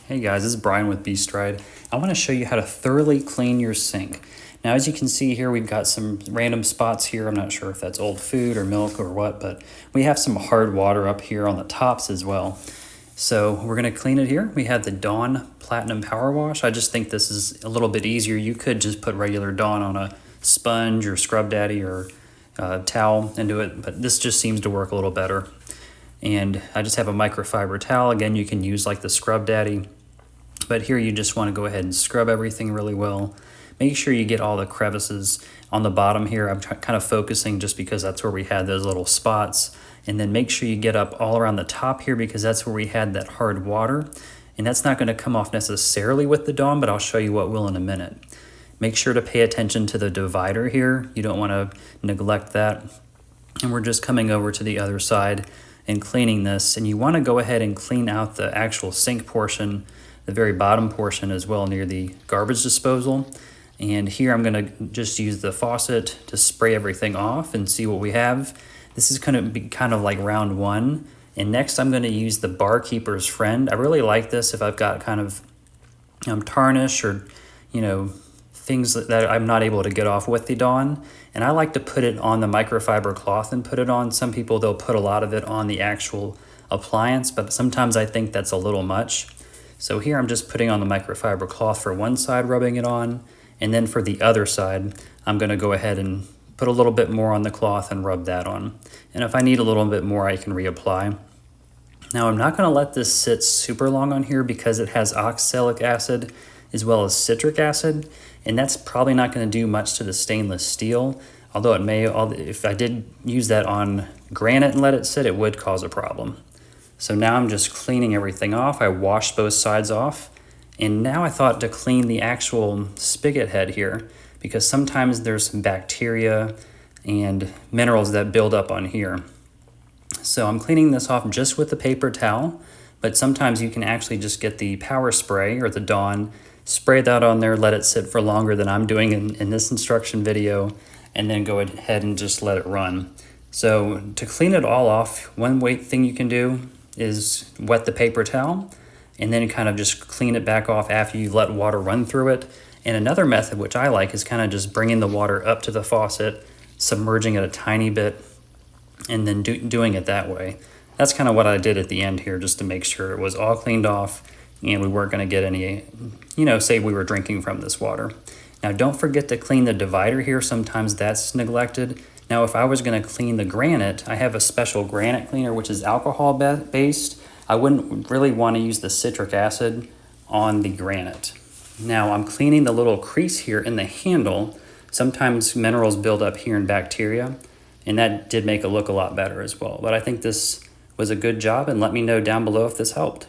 Hey guys, this is Brian with Beast Ride. I want to show you how to thoroughly clean your sink. Now, as you can see here, we've got some random spots here. I'm not sure if that's old food or milk or what, but we have some hard water up here on the tops as well. So we're going to clean it here. We have the Dawn Platinum Power Wash. I just think this is a little bit easier. You could just put regular Dawn on a sponge or Scrub Daddy or towel and do it, but this just seems to work a little better. And I just have a microfiber towel. Again, you can use like the Scrub Daddy, but here you just want to go ahead and scrub everything really well. Make sure you get all the crevices on the bottom here. I'm kind of focusing just because that's where we had those little spots. And then make sure you get up all around the top here because that's where we had that hard water. And that's not going to come off necessarily with the Dawn, but I'll show you what will in a minute. Make sure to pay attention to the divider here. You don't want to neglect that. And we're just coming over to the other side and cleaning this. And you want to go ahead and clean out the actual sink portion, the very bottom portion as well near the garbage disposal. And here I'm going to just use the faucet to spray everything off and see what we have. This is going to be kind of like round one. And next I'm going to use the Barkeeper's Friend. I really like this if I've got kind of tarnish or, things that I'm not able to get off with the Dawn. And I like to put it on the microfiber cloth and put it on. Some people, they'll put a lot of it on the actual appliance, but sometimes I think that's a little much. So here I'm just putting on the microfiber cloth for one side, rubbing it on. And then for the other side, I'm going to go ahead and put a little bit more on the cloth and rub that on. And if I need a little bit more, I can reapply. Now I'm not going to let this sit super long on here because it has oxalic acid as well as citric acid. And that's probably not going to do much to the stainless steel. Although it may, if I did use that on granite and let it sit, it would cause a problem. So now I'm just cleaning everything off. I washed both sides off. And now I thought to clean the actual spigot head here because sometimes there's some bacteria and minerals that build up on here. So I'm cleaning this off just with the paper towel, but sometimes you can actually just get the power spray or the Dawn, spray that on there, let it sit for longer than I'm doing in this instruction video, and then go ahead and just let it run. So to clean it all off, one thing you can do is wet the paper towel and then kind of just clean it back off after you let water run through it. And another method, which I like, is kind of just bringing the water up to the faucet, submerging it a tiny bit, and then doing it that way. That's kind of what I did at the end here, just to make sure it was all cleaned off and we weren't going to get any, say we were drinking from this water. Now don't forget to clean the divider here. Sometimes that's neglected. Now if I was going to clean the granite, I have a special granite cleaner which is alcohol based. I wouldn't really want to use the citric acid on the granite. Now I'm cleaning the little crease here in the handle. Sometimes minerals build up here in bacteria, and that did make it look a lot better as well. But I think this was a good job, and let me know down below if this helped.